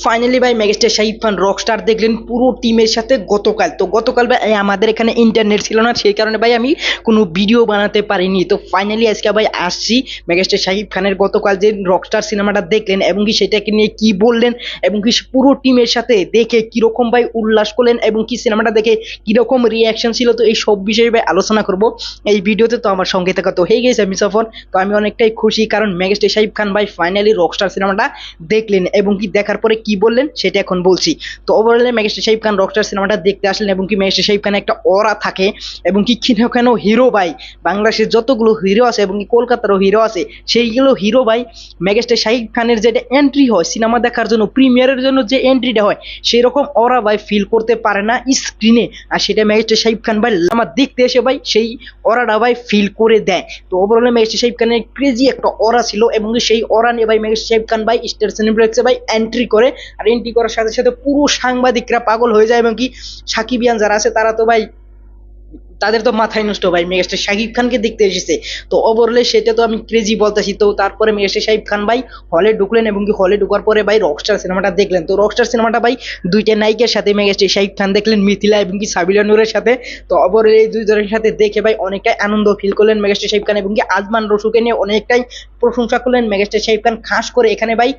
Finally ভাই megastar Shahid খান Rockstar দেখলেন পুরো টিমের সাথে গতকাল ভাই আমাদের এখানে ইন্টারনেট ছিল না, সেই কারণে ভাই আমি কোনো ভিডিও বানাতে পারিনি। তো ফাইনালি আজকে ভাই আসছি মেগাস্টার শাহিদ খানের গতকাল যে রকস্টার সিনেমাটা দেখলেন এবং কি সেটাকে নিয়ে কি বললেন এবং কি পুরো টিমের সাথে দেখে কিরকম ভাই উল্লাস করলেন এবং কি সিনেমাটা দেখে কিরকম রিয়াকশন ছিল, তো এই সব বিষয়ে ভাই আলোচনা করব এই ভিডিওতে। তো আমার সঙ্গে থাকা তো হয়ে গেছে আমি সফর, তো আমি অনেকটাই খুশি কারণ মেগাস্টার শাহিদ খান ভাই ফাইনালি রকস্টার সিনেমাটা দেখলেন এবং কি দেখার পরে কি বললেন সেটা এখন বলছি। তো ওভারঅলে মেগাস্টার শাহিদ খান রকস্টার সিনেমাটা দেখতে আসলেন এবং কি মেগাস্টার শাহিদ খান একটা অরা থাকে এবং কি কেন হিরো ভাই বাংলাদেশের যতগুলো হিরো আছে এবং কি কলকাতারও হিরো আছে সেইগুলো হিরো ভাই মেগাস্টার শাহিদ খানের যেটা এন্ট্রি হয় সিনেমা দেখার জন্য প্রিমিয়ারের জন্য যে এন্ট্রিটা হয় সেই রকম অরা ভাই ফিল করতে পারে না স্ক্রিনে, আর সেটা মেগাস্টার শাহিদ খান ভাই আমার দেখতে এসে ভাই সেই অরাটা ভাই ফিল করে দেয়। তো ওভারঅলে মেগাস্টার শাহিদ খানের ক্রেজি একটা অরা ছিল এবং সেই অরা নিয়ে ভাই মেগাস্টার শাহিদ খান ভাই স্টার সিনেপ্লেক্সে ভাই এন্ট্রি করে, আর এন্ট্রি করার সাথে সাথে পুরো সাংবাদিকরা পাগল হয়ে যায় এবং কি সাকিবিয়ান যারা আছে তারা তো ভাই তাদের তো মাথায় নষ্ট ভাই মেগাস্টার শাকিব খানকে দেখতে এসেছে। তো ওভারঅলে সেটা তো আমি ক্রেজি বলতেছি। তো তারপরে মেগাস্টার শাকিব খান ভাই হলে ঢুকলেন এবং কি হলে ঢোকার পরে ভাই রকস্টার সিনেমাটা দেখলেন। তো রকস্টার সিনেমাটা ভাই দুইটা নায়িকার সাথে মেগাস্টার শাকিব খান দেখলেন, মিথিলা এবং কি সাবিলা নূরের সাথে। তো ওভারঅলে এই দুই জনের সাথে দেখে ভাই অনেকটাই আনন্দ ফিল করলেন মেগাস্টার শাকিব খান এবং কি আজমান রসুকে নিয়ে অনেকটাই প্রশংসা করলেন মেগাস্টার শাকিব খান। খাস করে এখানে ভাই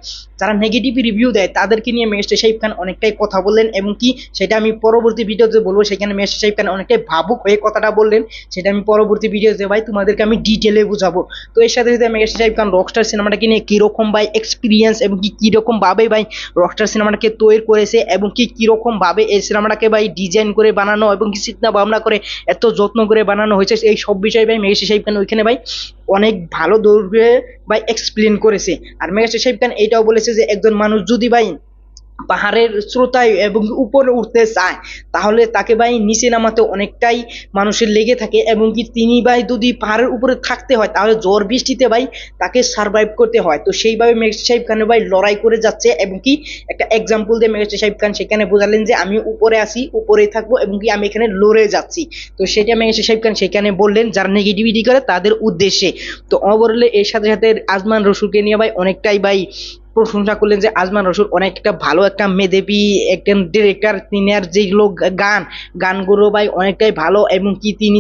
যারা নেগেটিভ রিভিউ দেয় তাদেরকে নিয়ে মেগাস্টার শাকিব খান অনেকটাই কথা বললেন এবং কি সেটা আমি পরবর্তী ভিডিওতে বলবো। সেখানে মেগাস্টার শাকিব খান অনেকটাই ভাবুক হয়ে কথাটা বললেন, সেটা আমি পরবর্তী ভিডিওতে ভাই তোমাদেরকে আমি ডিটেলে বুঝাবো। তো এর সাথে সাথে মেগাস্টার শাকিব খান রকস্টার সিনেমাটাকে নিয়ে কিরকম ভাই এক্সপিরিয়েন্স এবং কি কিরকম ভাবে ভাই রকস্টার সিনেমাটাকে তৈরি করেছে এবং কি কিরকম ভাবে এই সিনেমাটাকে ভাই ডিজাইন করে বানানো এবং কি চিন্তা ভাবনা করে এত যত্ন করে বানানো হয়েছে এই সব বিষয়ে ভাই মেগাস্টার শাকিব খান ওইখানে ভাই অনেক ভালো দৌড়ে ভাই এক্সপ্লেন করেছে। আর মেগাস্টার শাকিব খান এটাও বলেছে যে একজন মানুষ যদি ভাই পাহাড়ের স্রোতায় এবং উপরে উঠতে চায় তাহলে তাকে ভাই নিচে নামাতে অনেকটাই মানুষের লেগে থাকে এবং কি তিনি ভাই যদি পাহাড়ের উপরে থাকতে হয় তাহলে ঝড় বৃষ্টিতে ভাই তাকে সার্ভাইভ করতে হয়। তো সেইভাবে মেগাস্টার শাকিব খান ভাই লড়াই করে যাচ্ছে এবং কি একটা এক্সাম্পল দিয়ে মেগাস্টার শাকিব খান সেখানে বোঝালেন যে আমি উপরে আসি উপরেই থাকবো এবং কি আমি এখানে লড়ে যাচ্ছি। তো সেটা মেগাস্টার শাকিব খান সেখানে বললেন যারা নেগেটিভিটি করে তাদের উদ্দেশ্যে। তো ওভারঅলে এর সাথে সাথে আজমান রসুলকে নিয়ে ভাই অনেকটাই ভাই প্রশংসা করলেন যে আজমান রসুল অনেকটা ভালো একটা মেধাবী একজন ডিরেক্টর, তিনি আর যেগুলো গানগুলো ভাই অনেকটাই ভালো এবং কি তিনি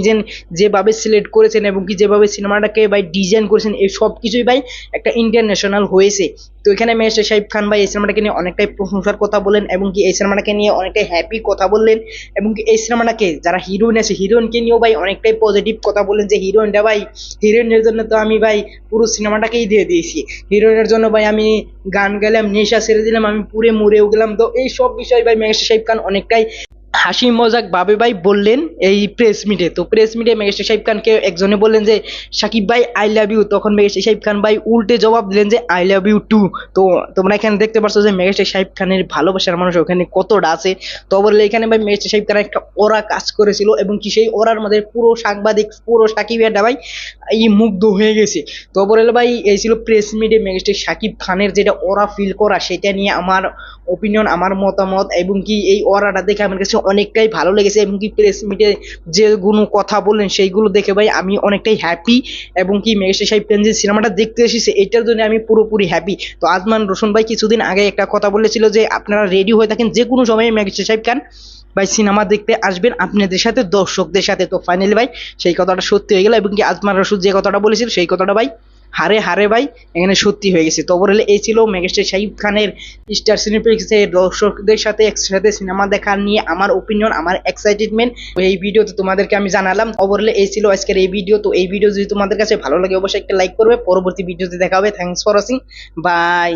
যেভাবে সিলেক্ট করেছেন এবং কি যেভাবে সিনেমাটাকে ভাই ডিজাইন করেছেন এই সব কিছুই ভাই একটা ইন্টারন্যাশনাল হয়েছে। তো এখানে মেগাস্টার শাকিব খান ভাই এই সিনেমাটাকে নিয়ে অনেকটাই প্রশংসার কথা বললেন এবং কি এই সিনেমাটাকে নিয়ে অনেকটাই হ্যাপি কথা বললেন এবং কি এই সিনেমাটাকে যারা হিরোইন আছে হিরোইনকে নিয়েও ভাই অনেকটাই পজিটিভ কথা বললেন যে হিরোইনটা ভাই হিরোইনের জন্য তো আমি ভাই পুরো সিনেমাটাকেই দিয়ে দিয়েছি, হিরোইনের জন্য ভাই আমি গান গেলাম নেশা ছেড়ে দিলাম আমি পুরে মরেও গেলাম। তো এই সব বিষয় ভাই মেগাস্টার শাকিব খান অনেকটাই হাসি মজাক ভাবে ভাই বললেন এই প্রেস মিটে। তো প্রেস মিটে মেগাস্টার শাকিব খানকে একজনে বললেন যে সাকিব ভাই আই লাভ ইউ, তখন মেগাস্টার শাকিব খান ভাই উল্টে জবাব দিলেন যে আই লাভ ইউ টু। তো তোমরা এখানে দেখতে পাচ্ছ যে মেগাস্টার শাকিব খানের ভালোবাসার মানুষ ওখানে কতটা আছে। তো বললে এখানে ভাই মেগাস্টার শাকিব খান একটা ওরা কাজ করেছিল এবং কি সেই ওরার মধ্যে পুরো সাংবাদিক পুরো সাকিবিয়াটা ভাই এই মুগ্ধ হয়ে গেছে। তো বললে ভাই এই ছিল প্রেস মিটে মেগাস্টার শাকিব খানের যেটা ওরা ফিল করা সেটা নিয়ে আমার ওপিনিয়ন আমার মতামত এবং কি এই ওরাটা দেখে আমার কাছে অনেকটাই ভালো লেগেছে এবং কি প্রেস মিটে যেগুলো কথা বললেন সেইগুলো দেখে ভাই আমি অনেকটাই হ্যাপি এবং কি মেগাস্টার শাকিব খান যে সিনেমাটা দেখতে এসেছে এটার জন্য আমি পুরোপুরি হ্যাপি। তো আজমান রোশন ভাই কিছুদিন আগে একটা কথা বলেছিল যে আপনারা রেডি হয়ে থাকেন যে কোনো সময় মেগাস্টার শাকিব খান ভাই সিনেমা দেখতে আসবেন আপনাদের সাথে দর্শকদের সাথে। তো ফাইনালি ভাই সেই কথাটা সত্যি হয়ে গেল এবং কি আজমান রসুল যে কথাটা বলেছিল সেই কথাটা ভাই হারে হারে ভাই এখানে সত্যি হয়ে গেছে। তো ওভারঅলে এই ছিল মেগাস্টার শাকিব খানের স্টার সিনেপ্লেক্সের দর্শকদের সাথে একসাথে সিনেমা দেখার নিয়ে আমার ওপিনিয়ন আমার এক্সাইটেডমেন্ট এই ভিডিওতে তোমাদেরকে আমি জানালাম। ওভারঅলে এই ছিল আজকের এই ভিডিও। তো এই ভিডিও যদি তোমাদের কাছে ভালো লাগে অবশ্যই একটা লাইক করবে, পরবর্তী ভিডিওতে দেখা হবে। Thanks for watching, by.